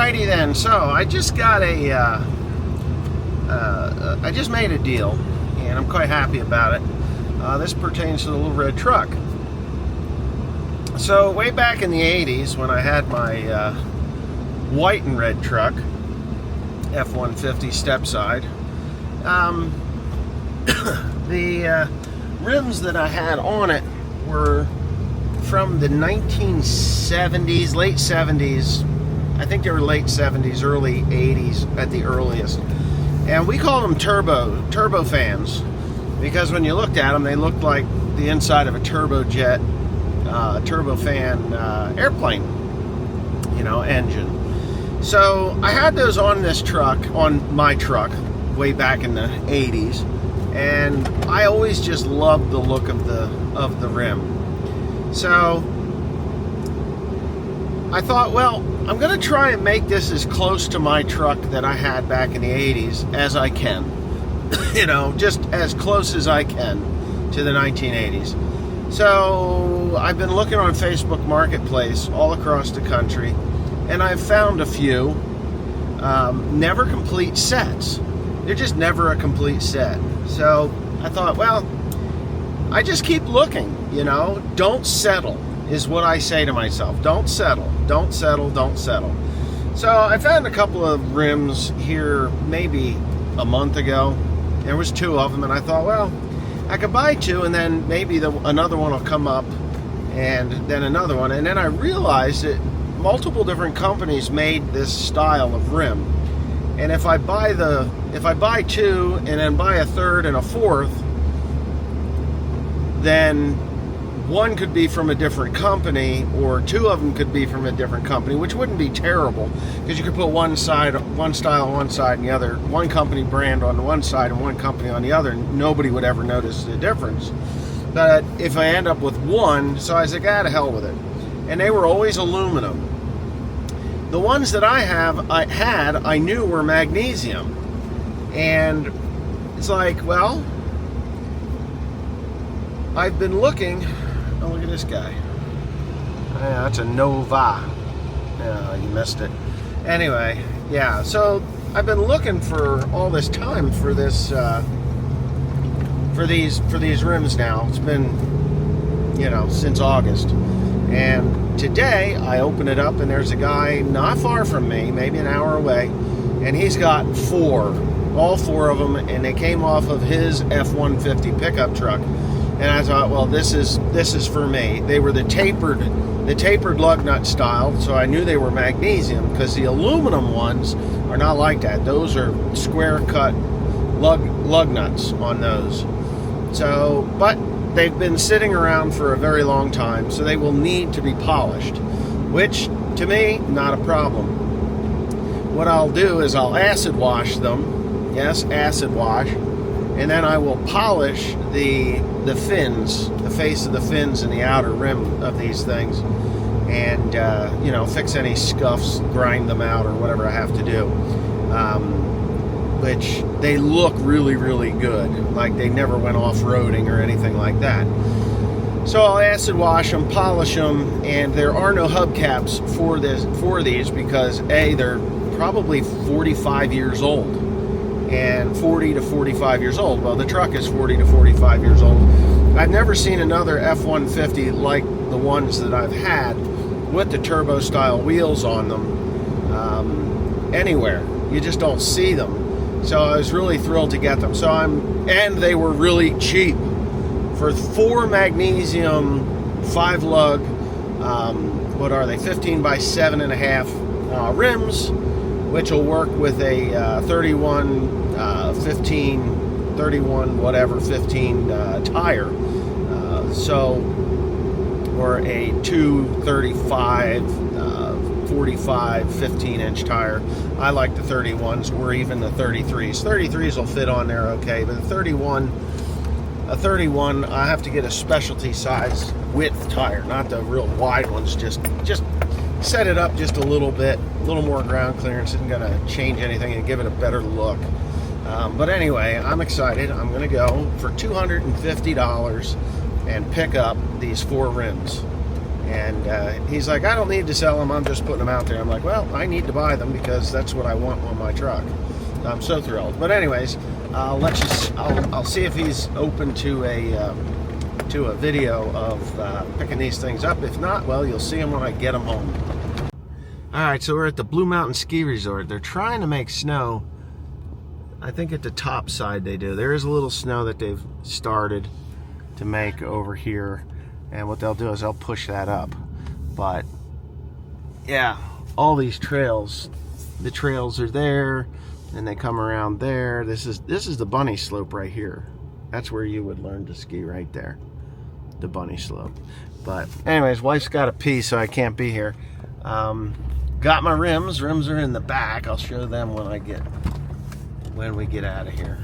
Alrighty then, so I just got I just made a deal, and I'm quite happy about it. This pertains to the little red truck. So way back in the 80s, when I had my white and red truck, F-150 step side, the rims that I had on it were from the 1970s, late 70s. I think they were late 70s, early 80s at the earliest. And we called them turbo fans, because when you looked at them, they looked like the inside of a turbojet, turbofan airplane, engine. So I had those on this truck, on my truck, way back in the 80s, and I always just loved the look of the rim. So I thought, well, I'm going to try and make this as close to my truck that I had back in the 80s as I can. Just as close as I can to the 1980s. So I've been looking on Facebook Marketplace all across the country, and I've found a few never complete sets. They're just never a complete set. So I thought, well, I just keep looking, don't settle is what I say to myself. Don't settle, don't settle, don't settle. So I found a couple of rims here maybe a month ago. There was two of them, and I thought, well, I could buy two, and then maybe another one will come up, and then another one. And then I realized that multiple different companies made this style of rim. And if I buy two and then buy a third and a fourth, then one could be from a different company, or two of them could be from a different company, which wouldn't be terrible, because you could put one style on one side and the other, one company brand on the one side and one company on the other, and nobody would ever notice the difference. But if I end up with one, so I was like, to hell with it. And they were always aluminum. The ones that I knew were magnesium. And it's like, well, I've been looking. Oh, look at this guy. Yeah, that's a Nova. Yeah, you missed it. Anyway, yeah, so I've been looking for all this time for this, for these rims now. It's been, since August. And today I open it up, and there's a guy not far from me, maybe an hour away, and he's got all four of them, and they came off of his F-150 pickup truck. And I thought, well, this is for me. They were the tapered lug nut style, so I knew they were magnesium, because the aluminum ones are not like that. Those are square cut lug nuts on those. So, but they've been sitting around for a very long time, so they will need to be polished, which to me, not a problem. What I'll do is I'll acid wash them. Yes, acid wash. And then I will polish the fins, the face of the fins and the outer rim of these things, and fix any scuffs, grind them out, or whatever I have to do. Which they look really, really good, like they never went off-roading or anything like that. So I'll acid wash them, polish them, and there are no hubcaps for these because they're probably 45 years old. And 40 to 45 years old. Well, the truck is 40 to 45 years old. I've never seen another F-150 like the ones that I've had with the turbo style wheels on them anywhere. You just don't see them. So I was really thrilled to get them. And they were really cheap. For 4 magnesium 5 lug, what are they, 15 by 7.5 rims, which will work with a 31, 15, 31, whatever, 15 tire. Or a 235, 45, 15-inch tire. I like the 31s, or even the 33s. 33s will fit on there okay, but the 31, I have to get a specialty size width tire, not the real wide ones. Just set it up just a little bit, a little more ground clearance. Isn't gonna change anything and give it a better look. But anyway, I'm excited. I'm gonna go for $250 and pick up these 4 rims. And he's like, I don't need to sell them. I'm just putting them out there. I'm like, well, I need to buy them because that's what I want on my truck. I'm so thrilled. But anyways, I'll see if he's open to a video of picking these things up. If not, well, you'll see him when I get them home. All right, so we're at the Blue Mountain Ski Resort. They're trying to make snow. I think at the top side they do. There is a little snow that they've started to make over here. And what they'll do is they'll push that up. But yeah, all these trails, the trails are there, and they come around there. This is the bunny slope right here. That's where you would learn to ski, right there, the bunny slope. But anyways, wife's got a pee, so I can't be here. Got my rims. Rims are in the back. I'll show them when we get out of here.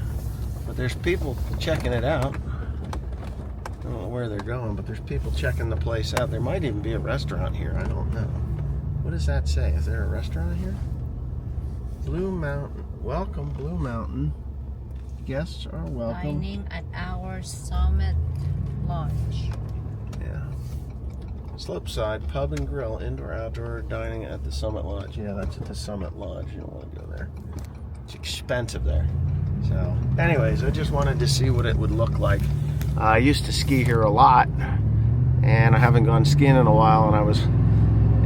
But there's people checking it out. I don't know where they're going, but there's people checking the place out. There might even be a restaurant here. I don't know. What does that say? Is there a restaurant here? Blue Mountain. Welcome, Blue Mountain. Guests are welcome. Dining at our Summit Lodge. Yeah. Slopeside Pub and Grill, indoor outdoor dining at the Summit Lodge. Yeah, that's at the Summit Lodge. You don't want to go there. It's expensive there. So, anyways, I just wanted to see what it would look like. I used to ski here a lot, and I haven't gone skiing in a while, and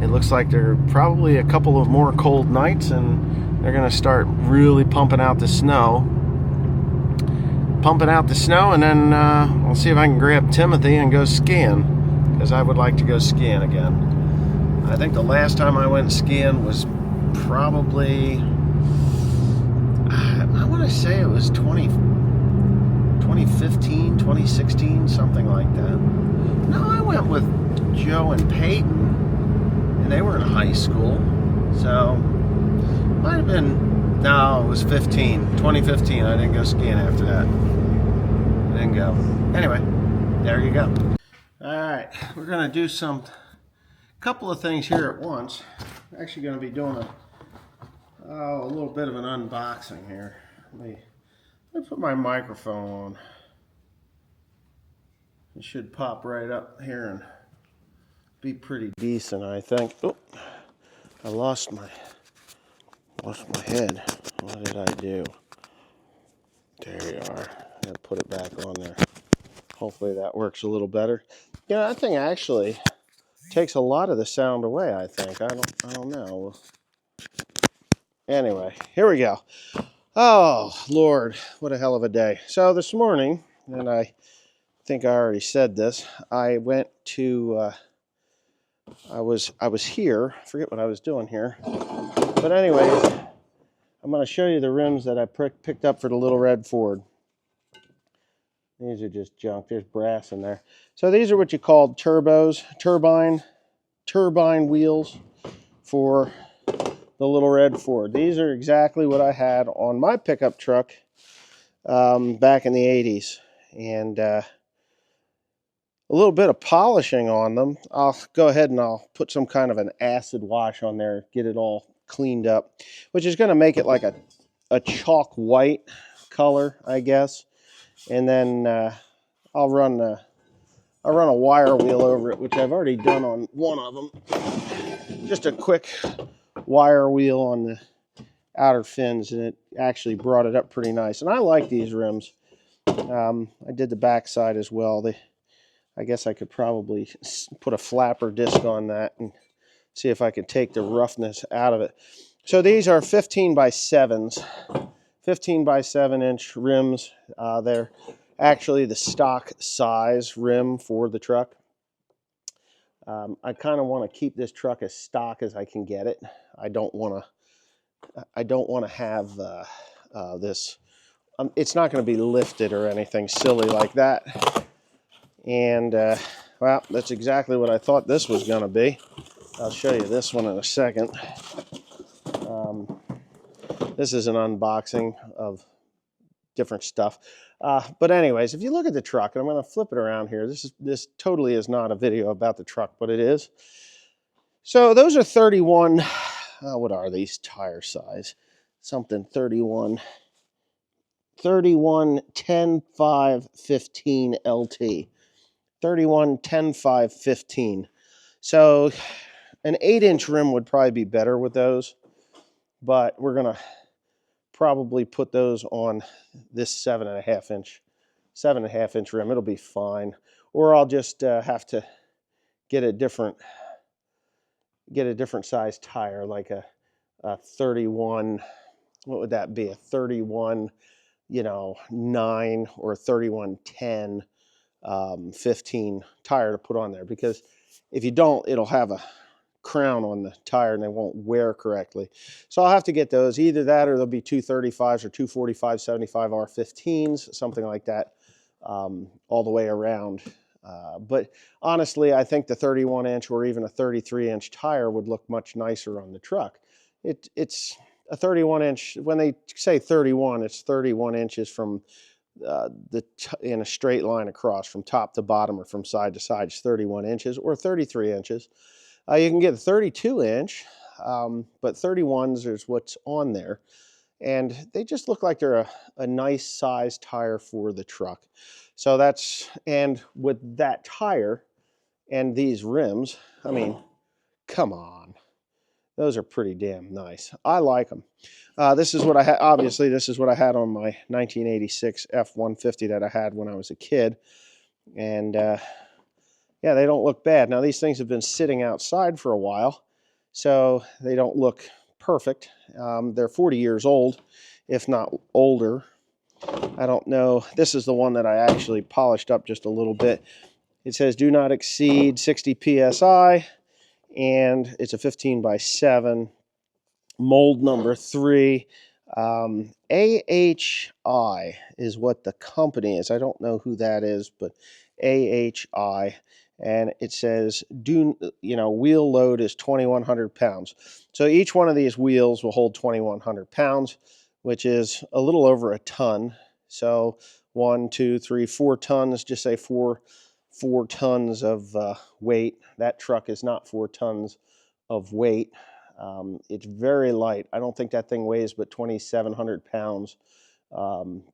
it looks like there are probably a couple of more cold nights, and they're going to start really pumping out the snow. And then I'll see if I can grab Timothy and go skiing, because I would like to go skiing again. I think the last time I went skiing was probably, I want to say it was 2015, 2016, something like that. No, I went with Joe and Peyton, and they were in high school, so might have been, no, it was 2015. I didn't go skiing after that. I didn't go. Anyway, there you go. All right, we're gonna do a couple of things here at once. We're actually gonna be doing a little bit of an unboxing here. Let me put my microphone on. It should pop right up here and be pretty decent, I think. Oh, I lost my head. What did I do? There you are. I'm gonna put it back on there. Hopefully that works a little better. You know, that thing actually takes a lot of the sound away, I think. I don't know. Anyway, here we go. Oh, Lord, what a hell of a day. So this morning, and I think I already said this, I went to, I was here, I forget what I was doing here. But anyways, I'm going to show you the rims that I picked up for the little red Ford. These are just junk. There's brass in there. So these are what you call turbine wheels for the little red Ford. These are exactly what I had on my pickup truck back in the 80s. And a little bit of polishing on them. I'll go ahead and I'll put some kind of an acid wash on there, get it all cleaned up, which is going to make it like a chalk white color, I guess. And then I'll run a wire wheel over it, which I've already done on one of them. Just a quick wire wheel on the outer fins, and it actually brought it up pretty nice. And I like these rims. I did the back side as well. I guess I could probably put a flapper disc on that and see if I could take the roughness out of it. So these are 15 by 7s. 15 by 7 inch rims. They're actually the stock size rim for the truck. I kind of want to keep this truck as stock as I can get it. I don't want to have this. It's not going to be lifted or anything silly like that. And well, that's exactly what I thought this was going to be. I'll show you this one in a second. This is an unboxing of different stuff. But anyways, if you look at the truck, and I'm going to flip it around here. This totally is not a video about the truck, but it is. So those are 31, what are these tire size? Something 31 10 5 15 LT. 31 10 5 15. So an 8-inch rim would probably be better with those, but we're gonna probably put those on this 7.5-inch rim. It'll be fine. Or I'll just have to get a different size tire, like a 31. What would that be? A 31, 9 or 3110, 15 tire to put on there, because if you don't, it'll have a crown on the tire and they won't wear correctly. So I'll have to get those. Either that or there'll be 235s or 245 75 R15s, something like that, all the way around. But honestly, I think the 31-inch or even a 33-inch tire would look much nicer on the truck. It's a 31-inch. When they say 31, it's 31 inches from in a straight line across from top to bottom or from side to side. It's 31 inches or 33 inches. You can get a 32-inch, but 31s is what's on there. And they just look like they're a nice size tire for the truck. So that's, and with that tire and these rims, I mean, come on. Those are pretty damn nice. I like them. This is what I had. Obviously, this is what I had on my 1986 F-150 that I had when I was a kid. And yeah, they don't look bad. Now, these things have been sitting outside for a while, so they don't look perfect. They're 40 years old, if not older. I don't know. This is the one that I actually polished up just a little bit. It says do not exceed 60 PSI, and it's a 15x7, mold number 3. AHI is what the company is. I don't know who that is, but AHI. And it says, wheel load is 2,100 pounds. So each one of these wheels will hold 2,100 pounds, which is a little over a ton. So 1, 2, 3, 4 tons, just say four tons of weight. That truck is not 4 tons of weight. It's very light. I don't think that thing weighs but 2,700 pounds,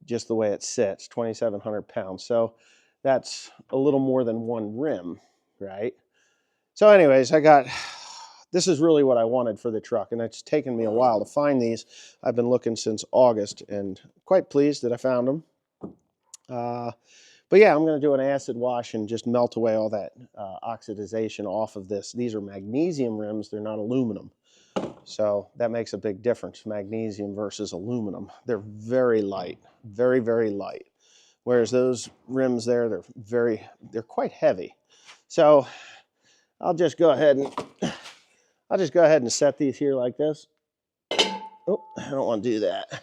just the way it sits, 2,700 pounds. So that's a little more than one rim, right? So anyways, this is really what I wanted for the truck, and it's taken me a while to find these. I've been looking since August and quite pleased that I found them. But yeah, I'm going to do an acid wash and just melt away all that oxidization off of this. These are magnesium rims. They're not aluminum. So that makes a big difference, magnesium versus aluminum. They're very light, very, very light. Whereas those rims there, they're quite heavy. So I'll just go ahead and set these here like this. Oh, I don't want to do that.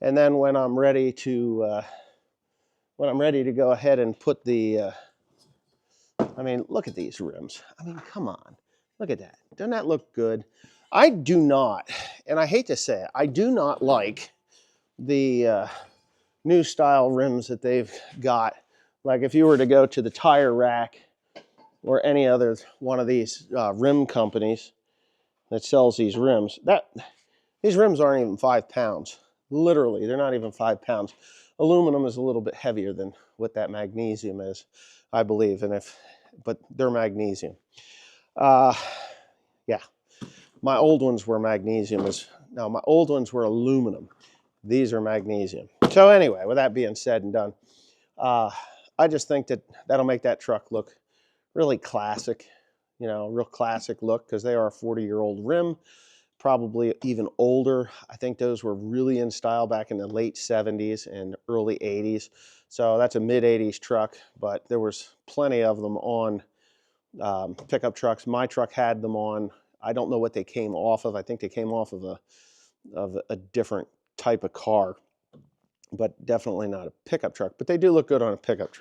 And then when I'm ready to go ahead and put the I mean, look at these rims. I mean, come on. Look at that. Doesn't that look good? I do not, and I hate to say it, I do not like the new style rims that they've got. Like if you were to go to the Tire Rack or any other one of these rim companies that sells these rims, these rims aren't even 5 pounds. Literally, they're not even 5 pounds. Aluminum is a little bit heavier than what that magnesium is, I believe, but they're magnesium. Yeah, my old ones were magnesium. No, my old ones were aluminum. These are magnesium. So anyway, with that being said and done, I just think that'll make that truck look really classic, real classic look, because they are a 40-year-old rim, probably even older. I think those were really in style back in the late 70s and early 80s. So that's a mid-80s truck, but there was plenty of them on pickup trucks. My truck had them on. I don't know what they came off of. I think they came off of a different type of car, but definitely not a pickup truck. But they do look good on a pickup truck.